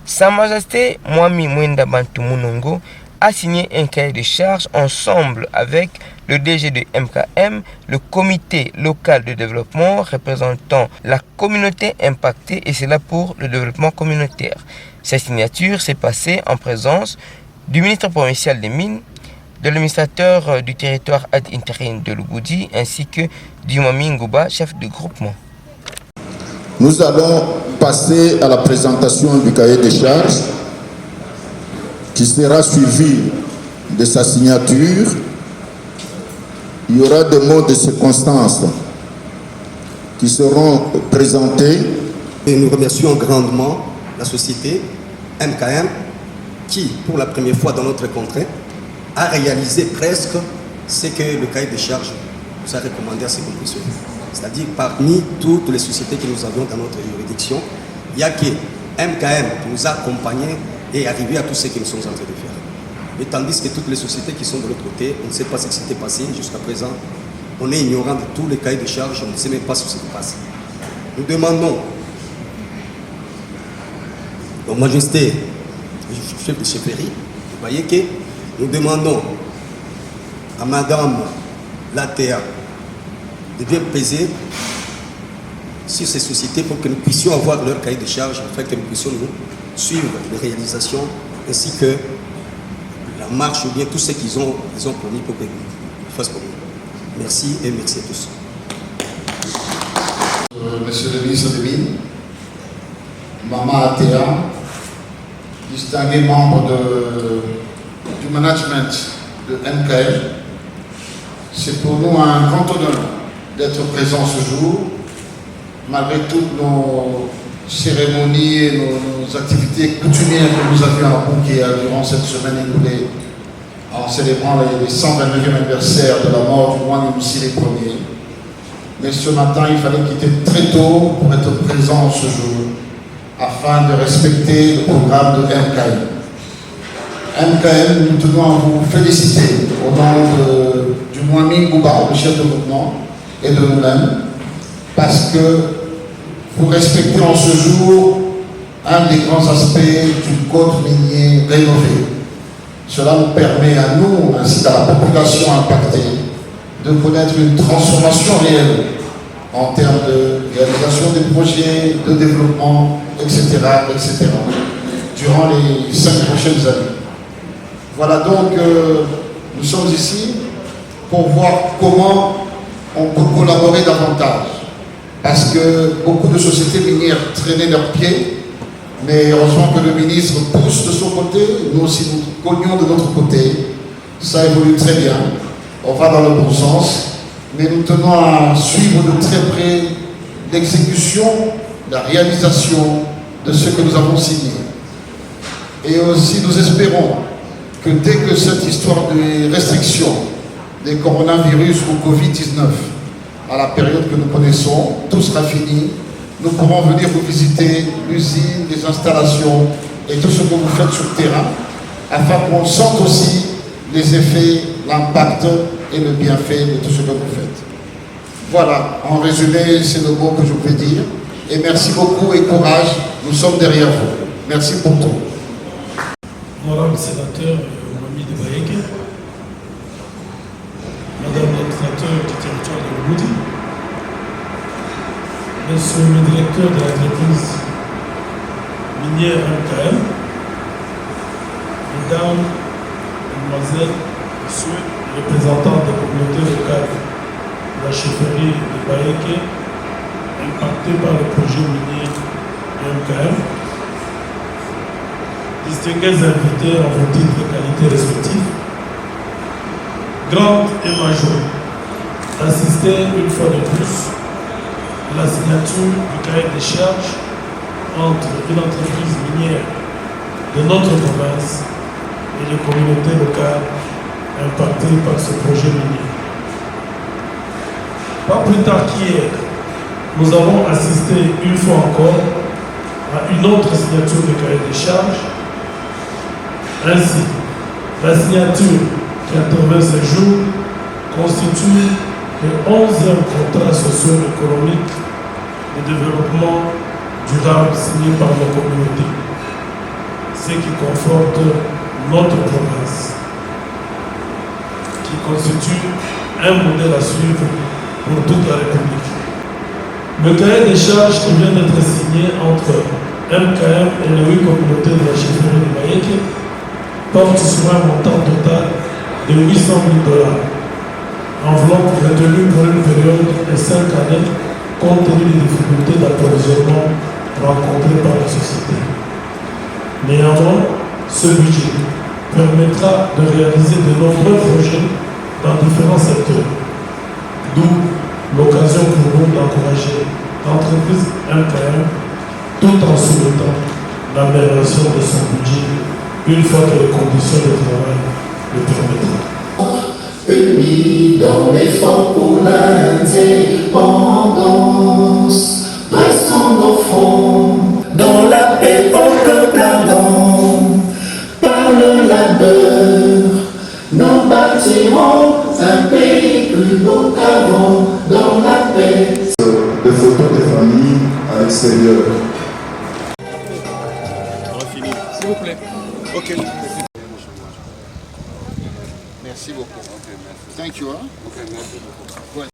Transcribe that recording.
Sa Majesté Mwami Mwenda Bantu Munongo a signé un cahier de charges ensemble avec le DG de MKM, le comité local de développement représentant la communauté impactée et c'est là pour le développement communautaire. Cette signature s'est passée en présence du ministre provincial des Mines, de l'administrateur du territoire ad interim de Lubudi ainsi que du Mwami Ngouba, chef de groupement. Nous allons passer à la présentation du cahier des charges qui sera suivi de sa signature. Il y aura des mots de circonstance qui seront présentés. Et nous remercions grandement la société MKM qui, pour la première fois dans notre contrée, a réalisé presque ce que le cahier des charges nous a recommandé à ses conclusions. C'est-à-dire parmi toutes les sociétés que nous avions dans notre juridiction, il n'y a que MKM qui nous a accompagnés et arrivé à tout ce que nous sommes en train de faire. Et tandis que toutes les sociétés qui sont de l'autre côté, on ne sait pas ce qui s'était passé jusqu'à présent. On est ignorant de tous les cahiers de charges, on ne sait même pas ce qui se passe. Nous demandons aux Majestés, chef de chefferie, vous voyez que nous demandons à Madame Latea de bien peser sur ces sociétés pour que nous puissions avoir leur cahier de charges, afin que nous puissions nous suivre les réalisations ainsi que la marche ou bien tout ce qu'ils ont promis pour que nous fassions pour nous. Merci et merci à tous. Monsieur le ministre des Mines, Maman Atea, distingué membre du management de MKM, c'est pour nous un grand honneur d'être présent ce jour, malgré toutes nos cérémonies et nos activités coutumières que nous avions à Bouquet durant cette semaine écoulée, en célébrant les 129e anniversaire de la mort du roi Nimusile Ier. Mais ce matin, il fallait quitter très tôt pour être présent ce jour, afin de respecter le programme de MKM. MKM, nous tenons à vous féliciter au nom du Mwami Ngouba, le chef de groupement, et de nous-mêmes, parce que vous respectez en ce jour un des grands aspects du code minier rénové. Cela nous permet à nous, ainsi qu'à la population impactée, de connaître une transformation réelle en termes de réalisation des projets, de développement, etc., etc., durant les 5 prochaines années. Voilà donc, nous sommes ici pour voir comment on peut collaborer davantage. Parce que beaucoup de sociétés minières traînaient leurs pieds, mais heureusement que le ministre pousse de son côté, nous aussi nous cognions de notre côté. Ça évolue très bien, on va dans le bon sens, mais nous tenons à suivre de très près l'exécution, la réalisation de ce que nous avons signé. Et aussi nous espérons que dès que cette histoire de restriction des coronavirus ou Covid-19, à la période que nous connaissons, tout sera fini, nous pourrons venir vous visiter l'usine, les installations et tout ce que vous faites sur le terrain, afin qu'on sente aussi les effets, l'impact et le bienfait de tout ce que vous faites. Voilà, en résumé, c'est le mot que je voulais dire. Et merci beaucoup et courage, nous sommes derrière vous. Merci pour tout. Honorable sénateur Mwami de Baïké, Madame l'administrateur du territoire de Lubudi, Monsieur le directeur de l'entreprise minière MKM, Mesdames, Mesdemoiselles, Messieurs, représentants des communautés locales de la chefferie de Baïké, impactés par le projet minier de MKM, distingués invités en vos titres de qualité respectifs, grande et major, d'assister une fois de plus à la signature du cahier des charges entre une entreprise minière de notre province et les communautés locales impactées par ce projet minier. Pas plus tard qu'hier, nous avons assisté une fois encore à une autre signature du cahier des charges. Ainsi, la signature qui a trouvé ce jour constitue le 11e contrat socio-économique de développement durable signé par nos communautés. ce qui conforte notre province, qui constitue un modèle à suivre pour toute la République. Le cahier des charges qui vient d'être signé entre MKM et les 8 communautés de la chefferie de Maïeke porte sur un montant total de 800 000 $, enveloppe retenue pour une période de 5 années compte tenu des difficultés d'approvisionnement rencontrées par la société. Néanmoins, ce budget permettra de réaliser de nombreux projets dans différents secteurs, d'où l'occasion pour nous d'encourager l'entreprise MKM tout en souhaitant l'amélioration de son budget une fois que les conditions de travail le permettront. Unis dans l'effort pour l'indépendance, restons nos fronts, dans la paix au cœur gardant, par le labeur, nous bâtirons un pays plus beau qu'avant, dans la paix. Des photos des familles à l'extérieur. S'il vous plaît. Ok. Merci beaucoup. Thank you. Hein?